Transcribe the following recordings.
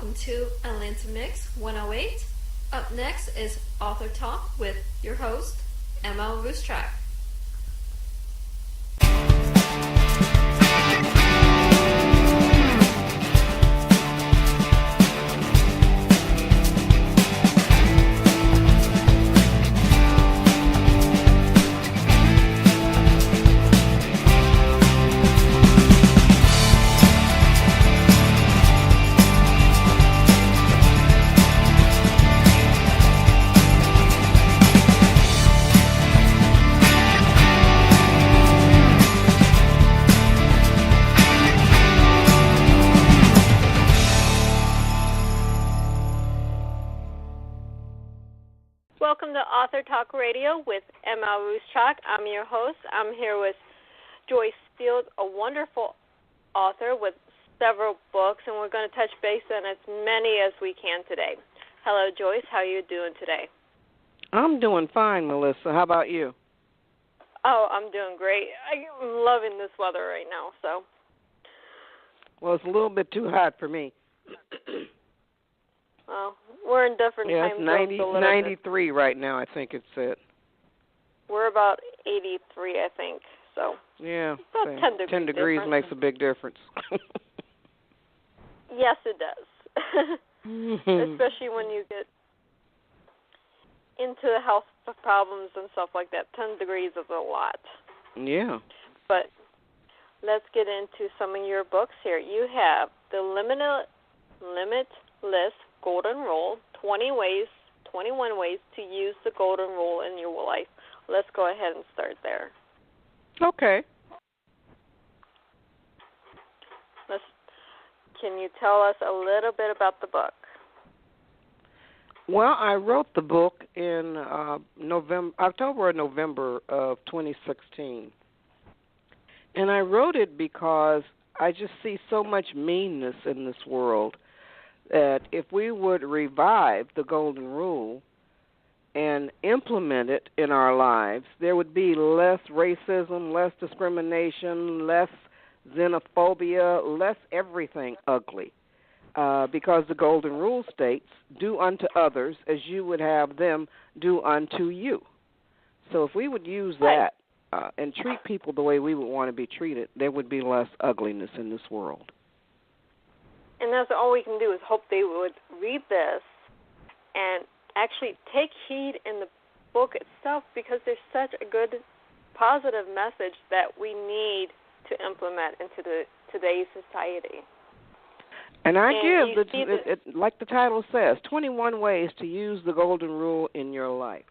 welcome to Atlanta Mix 108. Up next is Author Talk with your host, M.L.Ruscsak. Welcome to Author Talk Radio with M.L.Ruscsak. I'm your host. I'm here with Joyce Field, a wonderful author with several books, and we're going to touch base on as many as we can today. Hello, Joyce. How are you doing today? I'm doing fine, Melissa. How about you? Oh, I'm doing great. I'm loving this weather right now. So. Well, it's a little bit too hot for me. Well, we're in different time zones. Yeah, it's 93 right now, I think it's at. We're about 83, I think. So. Yeah, about 10 degrees makes a big difference. Yes, it does. Especially when you get into the health problems and stuff like that. 10 degrees is a lot. Yeah. But let's get into some of your books here. You have The Limitless Golden Rule, 21 ways to use the golden rule in your life. Let's go ahead and start there. Okay. Can you tell us a little bit about the book? Well, I wrote the book in October or November of 2016. And I wrote it because I just see so much meanness in this world that if we would revive the golden rule and implement it in our lives, there would be less racism, less discrimination, less xenophobia, less everything ugly. Because the golden rule states, do unto others as you would have them do unto you. So if we would use that and treat people the way we would want to be treated, there would be less ugliness in this world. And that's all we can do is hope they would read this and actually take heed in the book itself, because there's such a good, positive message that we need to implement into today's society. And I give, like the title says, 21 ways to use the golden rule in your life.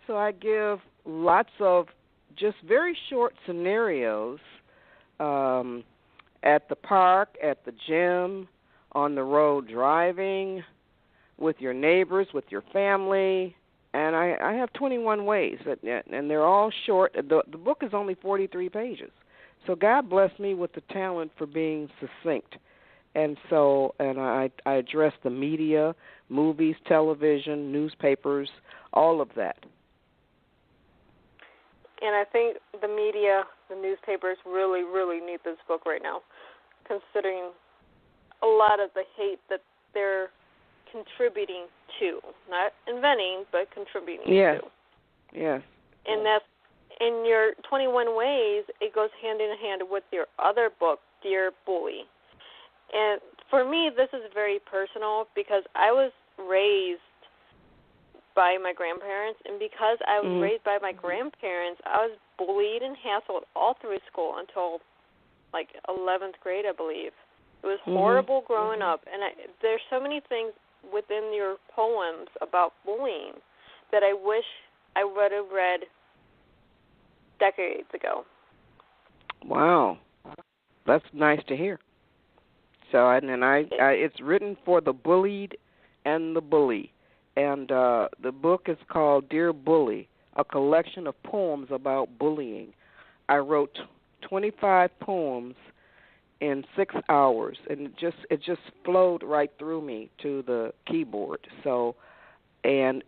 So I give lots of just very short scenarios at the park, at the gym, on the road driving, with your neighbors, with your family, and I have 21 ways, and they're all short. The book is only 43 pages, so God blessed me with the talent for being succinct, and I address the media, movies, television, newspapers, all of that. And I think the media, the newspapers really, really need this book right now, considering a lot of the hate that they're contributing to, not inventing, but contributing to. Yes. And that's in your 21 ways. It goes hand in hand with your other book, Dear Bully. And for me, this is very personal because I was raised by my grandparents, and because I was raised by my grandparents, I was bullied and hassled all through school until like 11th grade, I believe. It was horrible growing up, and there's so many things within your poems about bullying that I wish I would have read decades ago. Wow, that's nice to hear. So, it's written for the bullied and the bully, and the book is called Dear Bully, a collection of poems about bullying. I wrote 25 poems in 6 hours, and it just flowed right through me to the keyboard. So, and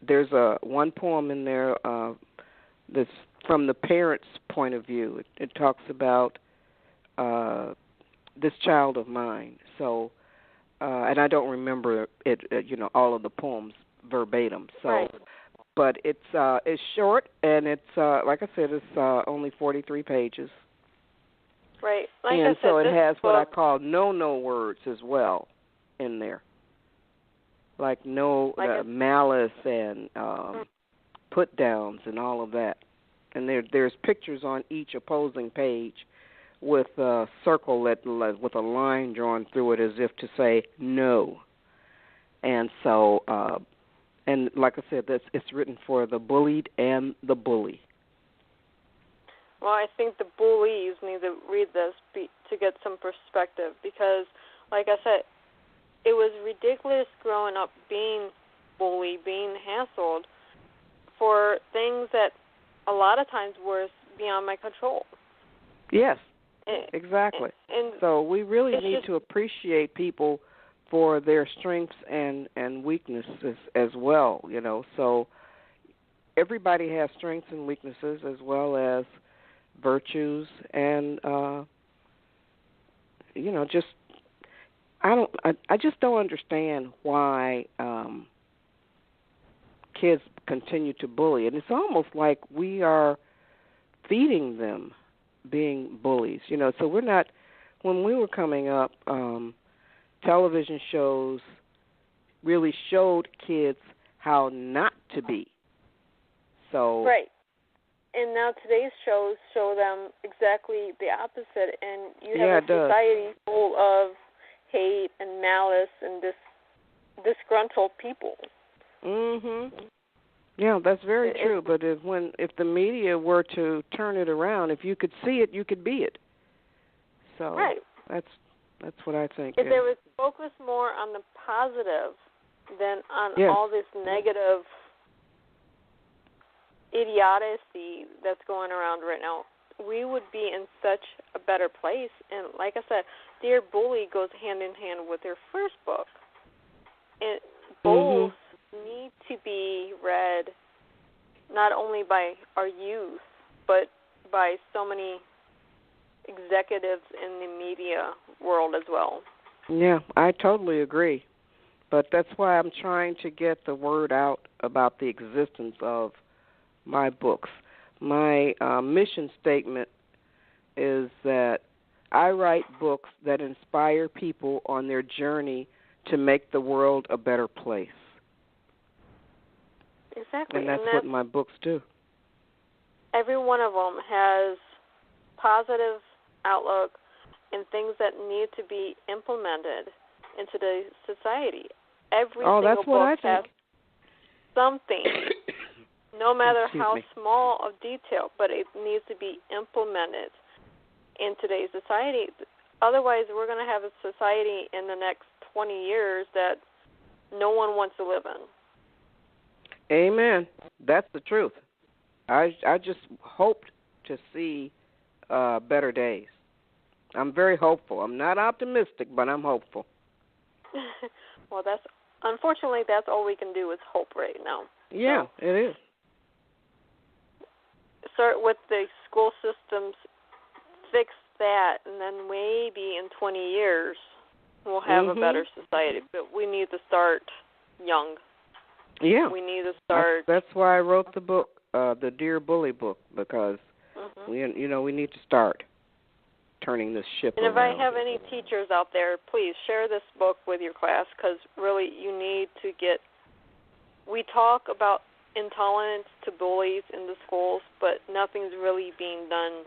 there's one poem in there that's from the parent's point of view. It talks about this child of mine. So and I don't remember it, all of the poems verbatim. So, right. but it's short, and it's like I said, it's only 43 pages. Right. Like And I said, so it this has book, what I call no words as well in there, like no malice and put downs and all of that. And there's pictures on each opposing page with a circle with a line drawn through it as if to say no. And so, and like I said, it's written for the bullied and the bully. well, I think the bullies need to read this to get some perspective because, like I said, it was ridiculous growing up being bullied, being hassled for things that a lot of times were beyond my control. Yes, exactly. And so we really need to appreciate people for their strengths and weaknesses as well, So everybody has strengths and weaknesses as well as virtues and just I just don't understand why kids continue to bully, and it's almost like we are feeding them being bullies. So we're not. When we were coming up, television shows really showed kids how not to be. So right. And now today's shows show them exactly the opposite, and you have a society full of hate and malice and disgruntled people. Mhm. Yeah, that's very true. But if the media were to turn it around, if you could see it, you could be it. So right. That's what I think. If they would focus more on the positive than on all this negative idiocy that's going around right now, we would be in such a better place. And like I said, Dear Bully goes hand in hand with their first book. And both need to be read not only by our youth, but by so many executives in the media world as well. Yeah, I totally agree. But that's why I'm trying to get the word out about the existence of my books. My mission statement is that I write books that inspire people on their journey to make the world a better place. Exactly. And that's what my books do. Every one of them has positive outlook and things that need to be implemented into the society. Every single book has something, no matter how small of detail, but it needs to be implemented in today's society. Otherwise, we're going to have a society in the next 20 years that no one wants to live in. Amen. That's the truth. I just hoped to see better days. I'm very hopeful. I'm not optimistic, but I'm hopeful. Well, unfortunately, that's all we can do is hope right now. Yeah, so, it is. Start with the school systems, fix that, and then maybe in 20 years we'll have a better society. But we need to start young. Yeah. We need to start. That's why I wrote the book, the Dear Bully book, because we need to start turning this ship around. And if I have any teachers out there, please share this book with your class, because really you need to get. We talk about intolerance to bullies in the schools, but nothing's really being done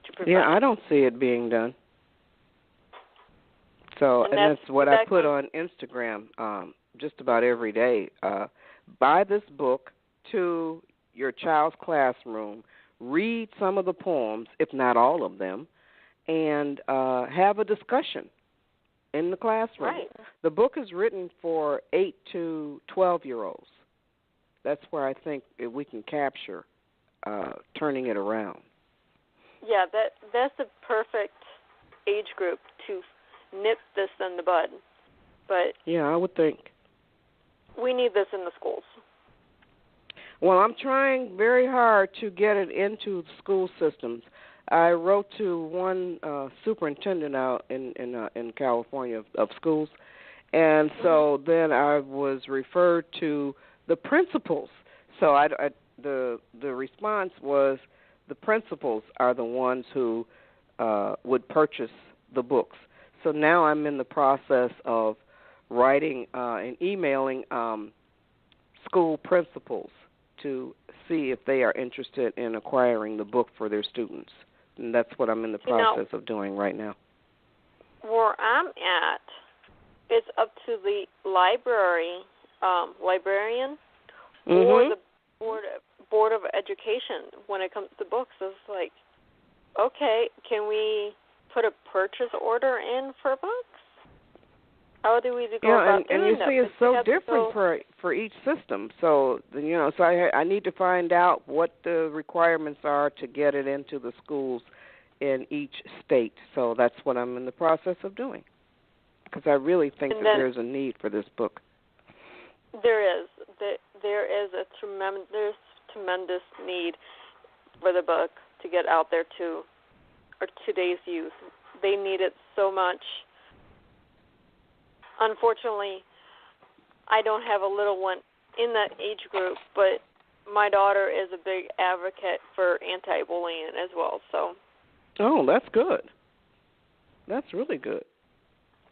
to prevent. Yeah, I don't see it being done. So, and that's what I put on Instagram just about every day. Buy this book to your child's classroom, read some of the poems, if not all of them, and have a discussion in the classroom. Right. The book is written for 8 to 12-year-olds. That's where I think we can capture turning it around. Yeah, that's the perfect age group to nip this in the bud. But yeah, I would think. We need this in the schools. Well, I'm trying very hard to get it into the school systems. I wrote to one superintendent out in California of schools, And so then I was referred to the principals. So the response was the principals are the ones who would purchase the books. So now I'm in the process of writing and emailing school principals to see if they are interested in acquiring the book for their students. And that's what I'm in the process of doing right now. Where I'm at, it's up to the librarian, or the board of education when it comes to books. It's like, okay, can we put a purchase order in for books? How do we go about doing that? And you see, it's so different for each system. So so I need to find out what the requirements are to get it into the schools in each state. So that's what I'm in the process of doing, because I really think that there's a need for this book. There is a tremendous need for the book to get out there to today's youth. They need it so much. Unfortunately, I don't have a little one in that age group, but my daughter is a big advocate for anti-bullying as well. So. Oh, that's good. That's really good.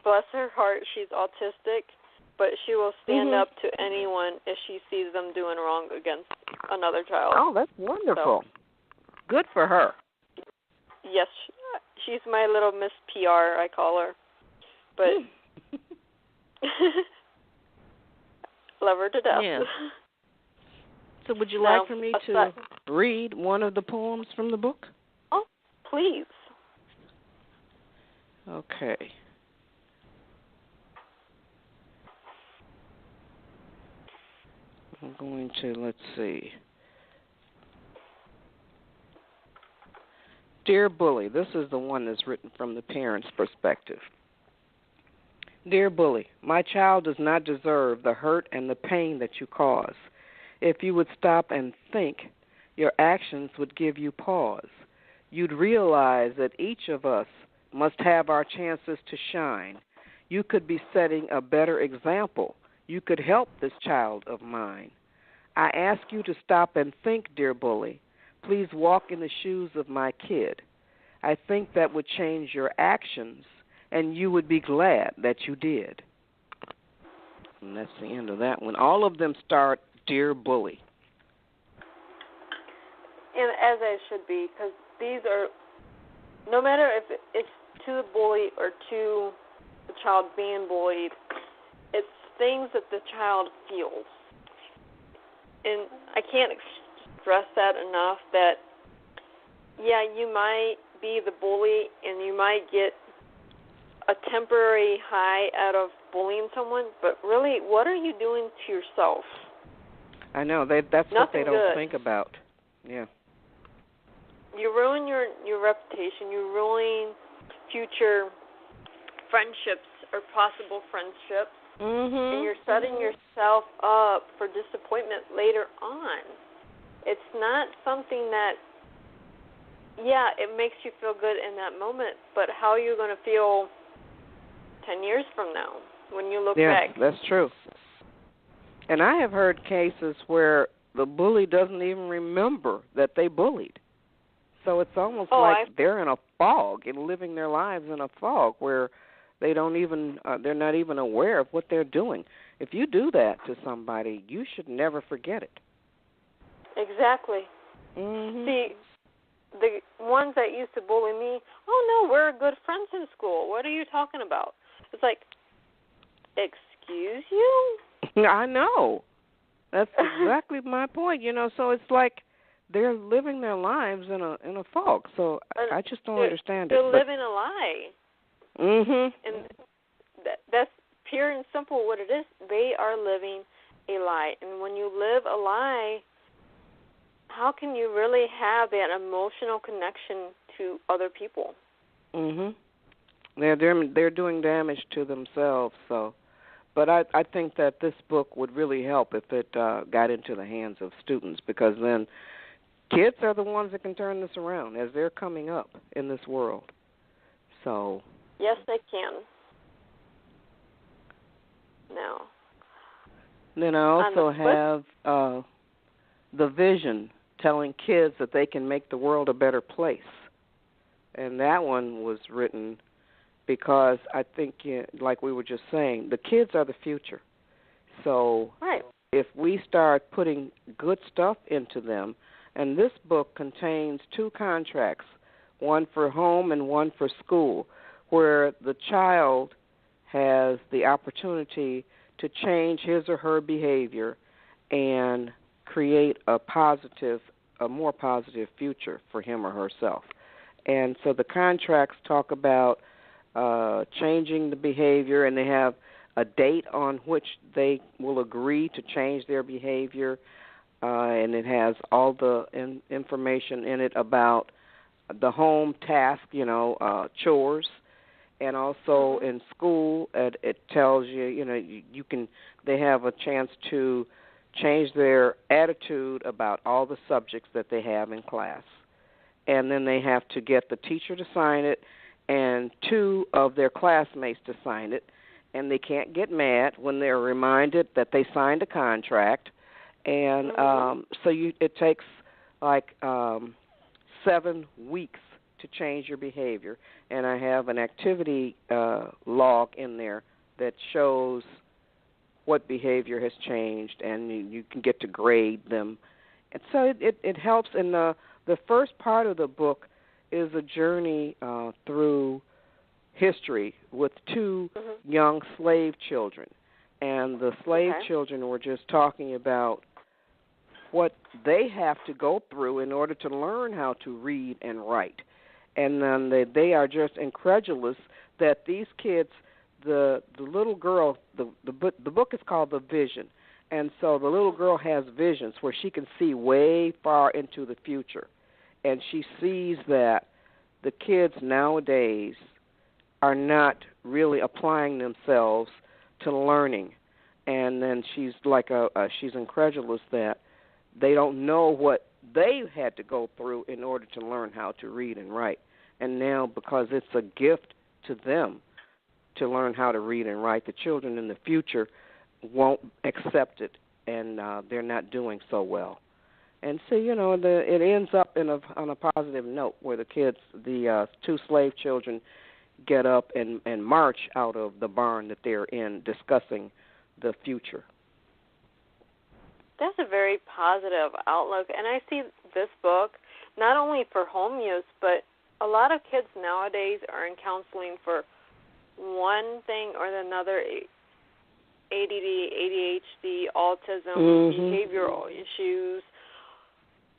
Bless her heart, she's autistic, but she will stand up to anyone if she sees them doing wrong against another child. Oh, that's wonderful. So, good for her. Yes, she's my little Miss PR, I call her. But love her to death. Yeah. So would you like for me to read one of the poems from the book? Oh, please. Okay. I'm going to, let's see. Dear Bully, this is the one that's written from the parent's perspective. Dear Bully, my child does not deserve the hurt and the pain that you cause. If you would stop and think, your actions would give you pause. You'd realize that each of us must have our chances to shine. You could be setting a better example. You could help this child of mine. I ask you to stop and think, dear Bully. Please walk in the shoes of my kid. I think that would change your actions, and you would be glad that you did. And that's the end of that one. All of them start, Dear Bully. And as they should be, because these are, no matter if it's to the bully or to the child being bullied, it's things that the child feels. And I can't stress that enough that, yeah, you might be the bully and you might get a temporary high out of bullying someone, but really, what are you doing to yourself? I know. That's what they don't think about. Yeah. You ruin your reputation. You ruin future friendships or possible friendships. And you're setting yourself up for disappointment later on. It's not something that, yeah, it makes you feel good in that moment, but how are you going to feel 10 years from now when you look back? Yeah, that's true. And I have heard cases where the bully doesn't even remember that they bullied. So it's almost they're in a fog and living their lives in a fog where they don't even they're not even aware of what they're doing. If you do that to somebody, you should never forget it. Exactly. See, the ones that used to bully me, oh no, we're good friends in school. What are you talking about? It's like, excuse you? I know. That's exactly my point. So it's like they're living their lives in a fog. So I just don't understand it. They're living a lie. And that's pure and simple what it is. They are living a lie. And when you live a lie, how can you really have that emotional connection to other people? They're doing damage to themselves. So, but I think that this book would really help if it got into the hands of students, because then kids are the ones that can turn this around as they're coming up in this world. So. Yes, they can. Then I also have the vision, telling kids that they can make the world a better place. And that one was written because I think, like we were just saying, the kids are the future. So if we start putting good stuff into them, and this book contains 2 contracts, one for home and one for school, where the child has the opportunity to change his or her behavior and create a more positive future for him or herself. And so the contracts talk about changing the behavior, and they have a date on which they will agree to change their behavior, and it has all the information in it about the home task, chores, and also in school it tells you, they have a chance to change their attitude about all the subjects that they have in class. And then they have to get the teacher to sign it and 2 of their classmates to sign it. And they can't get mad when they're reminded that they signed a contract. And it takes like 7 weeks to change your behavior. And I have an activity log in there that shows what behavior has changed, and you can get to grade them. And so it helps. And the first part of the book is a journey through history with 2 young slave children. And the slave children were just talking about what they have to go through in order to learn how to read and write. And then they are just incredulous that these kids, the little girl, the book is called The Vision. And so the little girl has visions where she can see way far into the future. And she sees that the kids nowadays are not really applying themselves to learning. And then she's like she's incredulous that they don't know what they had to go through in order to learn how to read and write. And now, because it's a gift to them to learn how to read and write, the children in the future won't accept it, and they're not doing so well. And so, it ends up on a positive note where the kids, the 2 slave children, get up and march out of the barn that they're in, discussing the future. That's a very positive outlook. And I see this book not only for home use, but a lot of kids nowadays are in counseling for one thing or another, ADD, ADHD, autism, behavioral issues,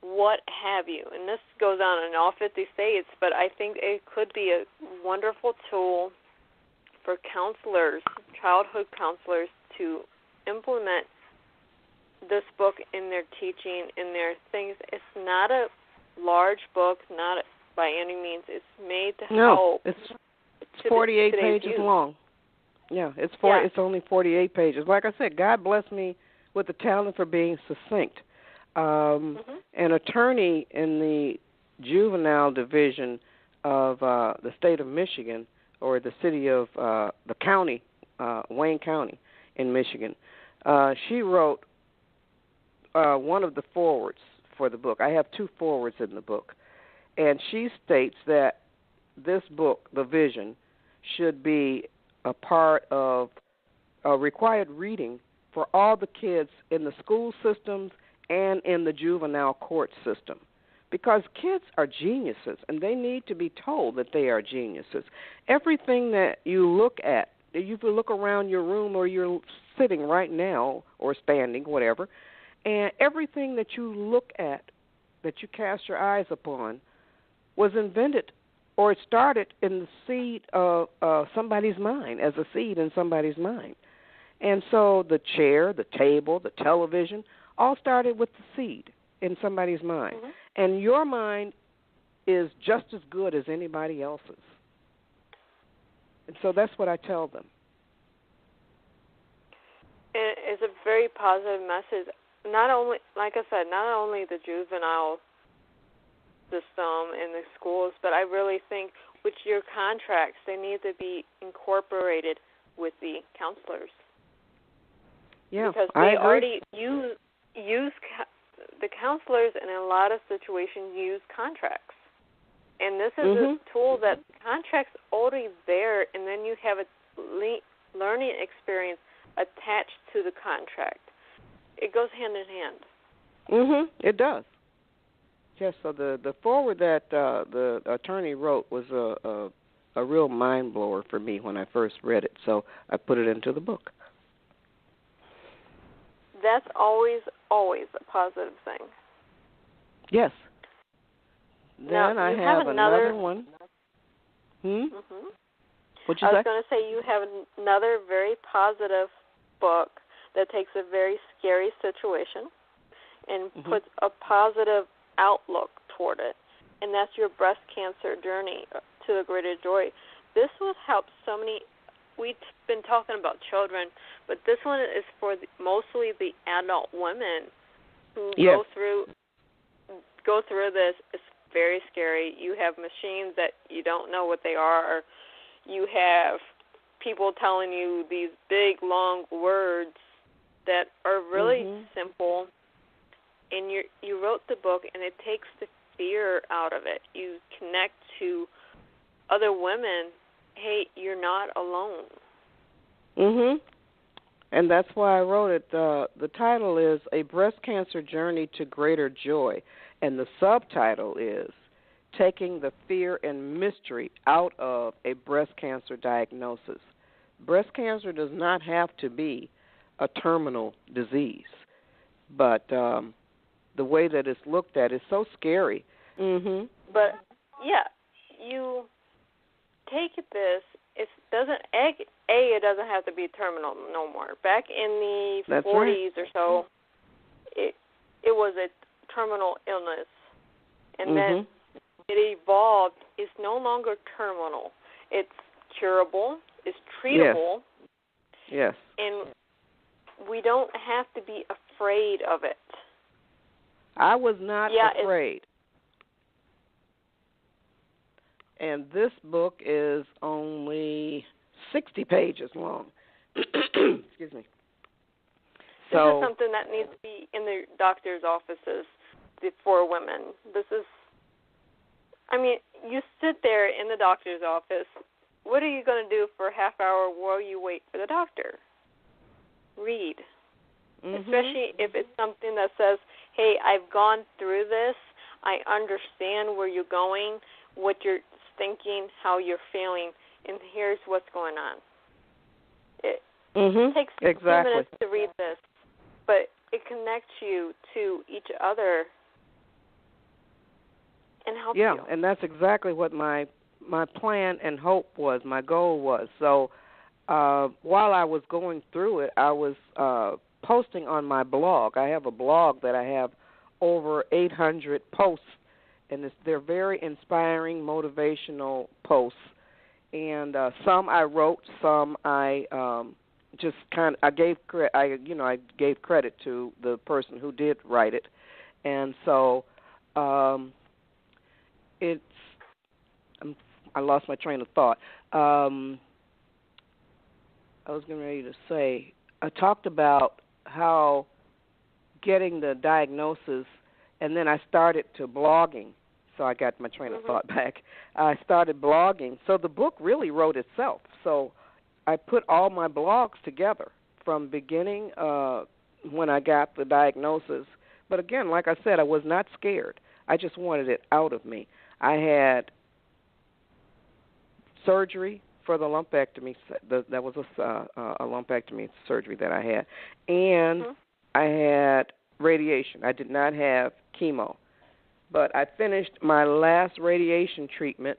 what have you. And this goes on in all 50 states, but I think it could be a wonderful tool for counselors, childhood counselors, to implement this book in their teaching, in their things. It's not a large book, not by any means. It's made to help. It's 48 pages long. Yeah, it's only 48 pages. Like I said, God blessed me with the talent for being succinct. An attorney in the juvenile division of the state of Michigan, or the city of the county, Wayne County in Michigan, she wrote one of the forwards for the book. I have 2 forwards in the book. And she states that this book, The Vision, should be a part of a required reading for all the kids in the school systems and in the juvenile court system. Because kids are geniuses, and they need to be told that they are geniuses. Everything that you look at, you can look around your room, or you're sitting right now or standing, whatever, and everything that you look at, that you cast your eyes upon, was invented or it started in the seed of somebody's mind, as a seed in somebody's mind. And so the chair, the table, the television, all started with the seed in somebody's mind. And your mind is just as good as anybody else's. And so that's what I tell them. It's a very positive message. Not only, like I said, not only the juvenile system in the schools, but I really think with your contracts, they need to be incorporated with the counselors. Yeah, because I they agree. already use the counselors in a lot of situations use contracts. And this is a tool that contract's already there, and then you have a learning experience attached to the contract. It goes hand in hand. It does. Yes. So the foreword that the attorney wrote was a real mind blower for me when I first read it. So I put it into the book. That's always a positive thing. Yes. Then now, I have another one. What'd you say? I was going to say you have another very positive book that takes a very scary situation and puts a positive outlook toward it, and that's your breast cancer journey to the greater joy. This will help so many. We've been talking about children, but this one is for mostly the adult women who go through this. It's very scary. You have machines that you don't know what they are. You have people telling you these big, long words that are really simple. And you wrote the book, and it takes the fear out of it. You connect to other women. Hey, you're not alone. And that's why I wrote it. The title is A Breast Cancer Journey to Greater Joy. And the subtitle is Taking the Fear and Mystery Out of a Breast Cancer Diagnosis. Breast cancer does not have to be a terminal disease, but the way that it's looked at is so scary. But, yeah, you take this. It doesn't have to be terminal no more. Back in the 40s or so, it was a terminal illness, and then it evolved. It's no longer terminal. It's curable. It's treatable. Yes. And we don't have to be afraid of it. I was not afraid. And this book is only 60 pages long. Excuse me. This is something that needs to be in the doctor's offices for women. You sit there in the doctor's office. What are you going to do for a half hour while you wait for the doctor? Read. Especially if it's something that says, hey, I've gone through this. I understand where you're going, what you're thinking, how you're feeling, and here's what's going on. It takes 2 minutes to read this, but it connects you to each other and helps you. Yeah, and that's exactly what my plan and hope was, my goal was. So while I was going through it, I was posting on my blog. I have a blog that I have over 800 posts, and they're very inspiring, motivational posts. And some I wrote, some I I gave credit to the person who did write it, and so I lost my train of thought. I was getting ready to say I talked about how getting the diagnosis, and then I started to blogging. So I got my train of thought back. I started blogging. So the book really wrote itself. So I put all my blogs together from beginning when I got the diagnosis. But again, like I said, I was not scared. I just wanted it out of me. I had surgery for the lumpectomy. That was a lumpectomy surgery that I had. And I had radiation. I did not have chemo. But I finished my last radiation treatment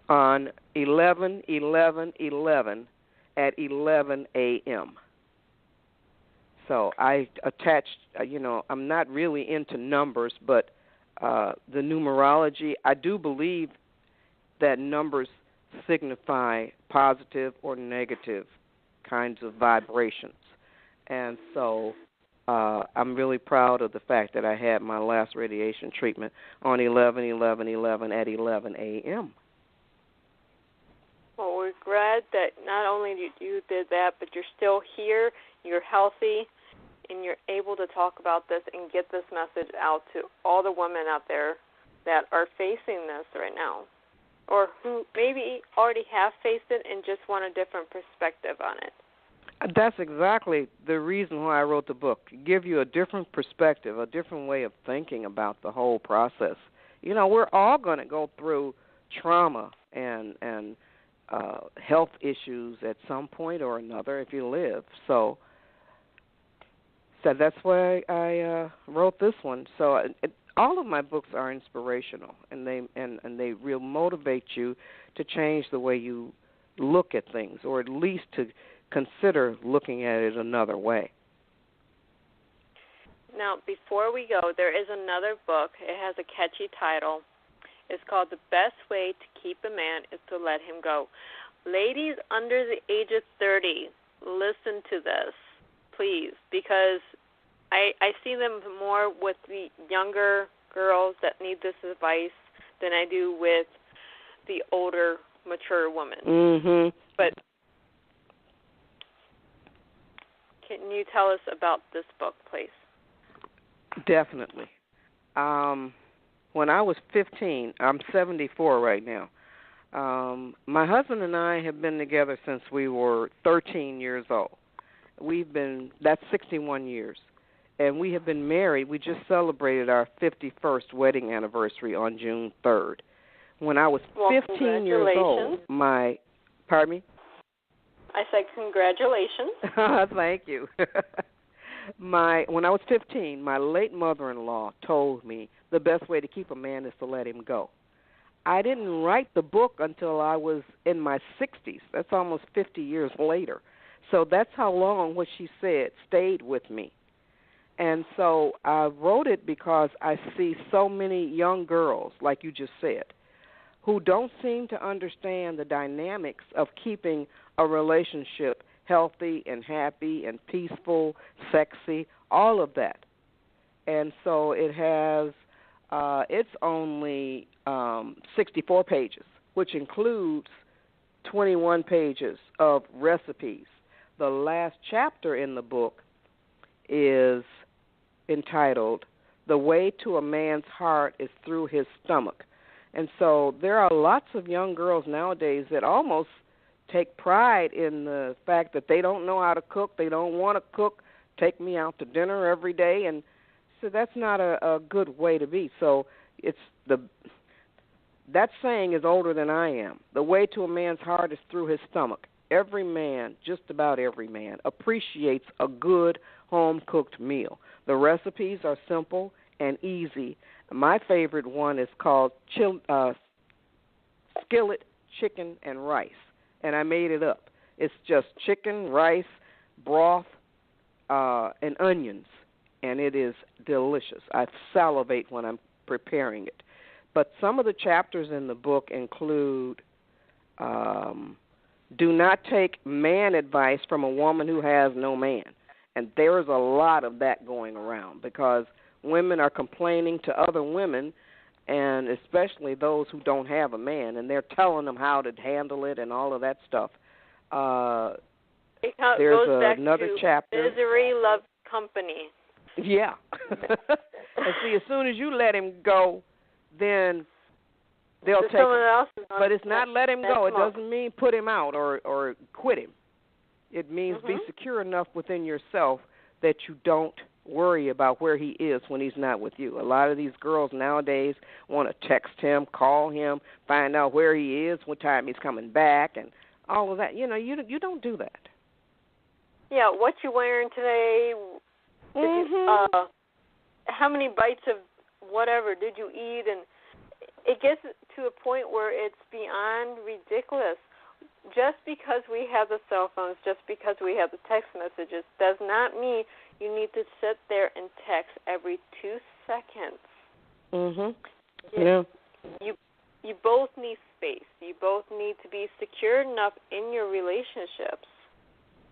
on 11/11/11 at 11 a.m. So I attached, I'm not really into numbers, but the numerology, I do believe that numbers signify positive or negative kinds of vibrations. And so I'm really proud of the fact that I had my last radiation treatment on 11/11/11 at 11 a.m. Well, we regret that not only you did that, but you're still here, you're healthy, and you're able to talk about this and get this message out to all the women out there that are facing this right now, or who maybe already have faced it and just want a different perspective on it. That's exactly the reason why I wrote the book, to give you a different perspective, a different way of thinking about the whole process. You know, we're all going to go through trauma and health issues at some point or another if you live. So that's why I wrote this one. So all of my books are inspirational, and they will motivate you to change the way you look at things, or at least to consider looking at it another way. Now, before we go, there is another book. It has a catchy title. It's called The Best Way to Keep a Man is to Let Him Go. Ladies under the age of 30, listen to this, please, because I see them more with the younger girls that need this advice than I do with the older, mature women. Mm-hmm. But can you tell us about this book, please? Definitely. When I was 15, I'm 74 right now. My husband and I have been together since we were 13 years old. That's 61 years. And we have been married. We just celebrated our 51st wedding anniversary on June 3rd. When I was 15 years old, pardon me? I said congratulations. Thank you. When I was 15, my late mother-in-law told me the best way to keep a man is to let him go. I didn't write the book until I was in my 60s. That's almost 50 years later. So that's how long what she said stayed with me. And so I wrote it because I see so many young girls, like you just said, who don't seem to understand the dynamics of keeping a relationship healthy and happy and peaceful, sexy, all of that. And so it has, it's only 64 pages, which includes 21 pages of recipes. The last chapter in the book is entitled, The Way to a Man's Heart is Through His Stomach. And so there are lots of young girls nowadays that almost take pride in the fact that they don't know how to cook, they don't want to cook, take me out to dinner every day, and so that's not a good way to be. So that saying is older than I am. The way to a man's heart is through his stomach. Every man, just about every man, appreciates a good home-cooked meal. The recipes are simple and easy. My favorite one is called skillet chicken and rice, and I made it up. It's just chicken, rice, broth, and onions, and it is delicious. I salivate when I'm preparing it. But some of the chapters in the book include do not take man advice from a woman who has no man. And there is a lot of that going around because women are complaining to other women, and especially those who don't have a man, and they're telling them how to handle it and all of that stuff. There's another chapter. Misery loves company. Yeah. And see, as soon as you let him go, then they'll take him. But it's not let him go. It doesn't mean put him out or quit him. It means be secure enough within yourself that you don't worry about where he is when he's not with you. A lot of these girls nowadays want to text him, call him, find out where he is, what time he's coming back, and all of that. You know, you don't do that. Yeah, what you wearing today? How many bites of whatever did you eat? And it gets to a point where it's beyond ridiculous. Just because we have the cell phones, just because we have the text messages, does not mean you need to sit there and text every 2 seconds. Yeah. You both need space. You both need to be secure enough in your relationships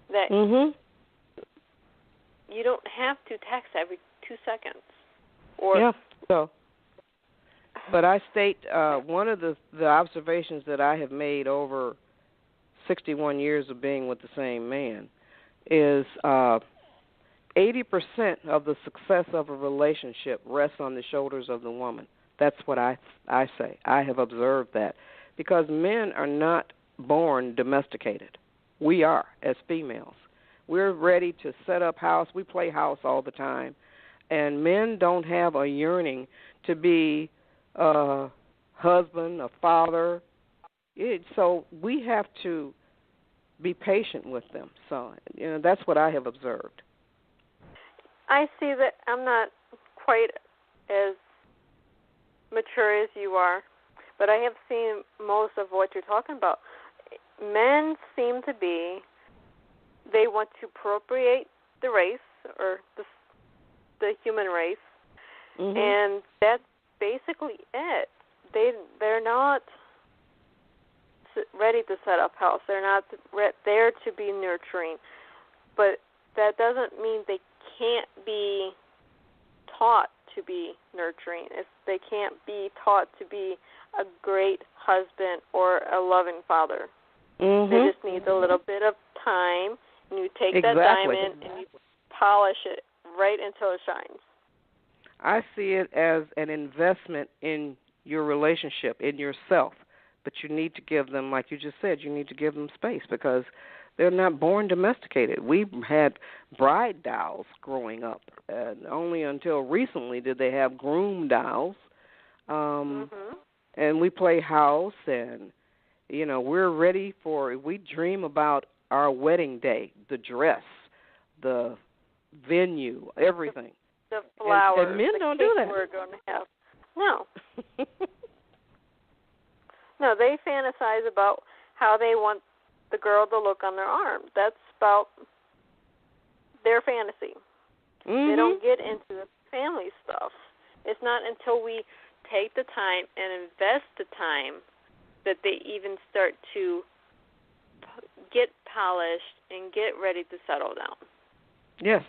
that you don't have to text every 2 seconds. But I state one of the observations that I have made over 61 years of being with the same man, is 80% of the success of a relationship rests on the shoulders of the woman. That's what I say. I have observed that. Because men are not born domesticated. We are, as females. We're ready to set up house. We play house all the time. And men don't have a yearning to be a husband, a father. So we have to be patient with them. So, that's what I have observed. I see that I'm not quite as mature as you are, but I have seen most of what you're talking about. Men seem to be, they want to appropriate the race or the human race, and that's basically it. They're not ready to set up house. They're not there to be nurturing, but that doesn't mean they can't be taught to be nurturing. They can't be taught to be a great husband or a loving father. They just need a little bit of time, and you take that diamond and you polish it right until it shines. I see it as an investment in your relationship, in yourself, but you need to give them, like you just said, you need to give them space because they're not born domesticated. We had bride dolls growing up, and only until recently did they have groom dolls. And we play house, and, we're ready we dream about our wedding day, the dress, the venue, everything. The flowers, and men the don't cake do that. We're going to have. No. No, they fantasize about how they want the girl to look on their arm. That's about their fantasy. They don't get into the family stuff. It's not until we take the time and invest the time that they even start to get polished and get ready to settle down. Yes.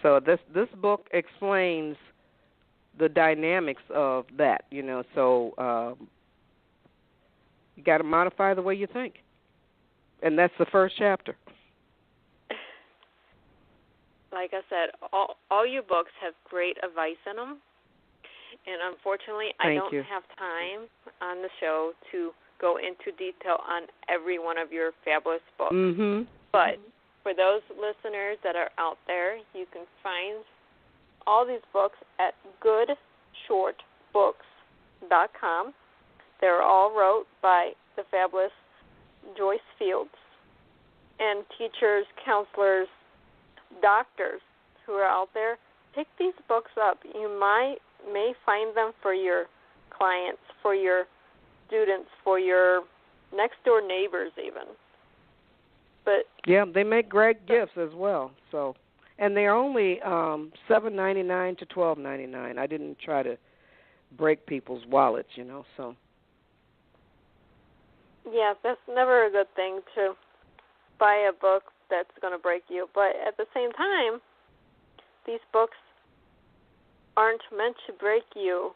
So this book explains the dynamics of that, so you got to modify the way you think. And that's the first chapter. Like I said, all your books have great advice in them. And unfortunately, I don't have time on the show to go into detail on every one of your fabulous books. But for those listeners that are out there, you can find all these books at goodshortbooks.com. They're all wrote by the fabulous Joyce Fields, and teachers, counselors, doctors who are out there. Pick these books up. You may find them for your clients, for your students, for your next-door neighbors even. But yeah, they make great gifts as well. So, and they're only $7.99 to $12.99. I didn't try to break people's wallets, so. Yeah, that's never a good thing to buy a book that's going to break you. But at the same time, these books aren't meant to break you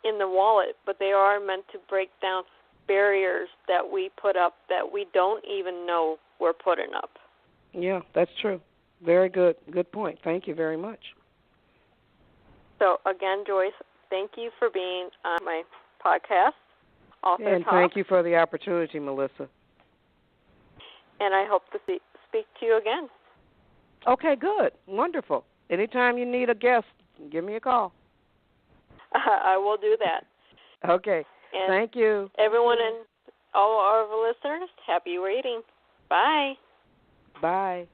in the wallet, but they are meant to break down barriers that we put up that we don't even know we're putting up. Yeah, that's true. Very good. Good point. Thank you very much. So, again, Joyce, thank you for being on my podcast. And thank you for the opportunity, Melissa. And I hope to speak to you again. Okay, good. Wonderful. Anytime you need a guest, give me a call. I will do that. Okay. And thank you. Everyone and all our listeners, happy reading. Bye. Bye.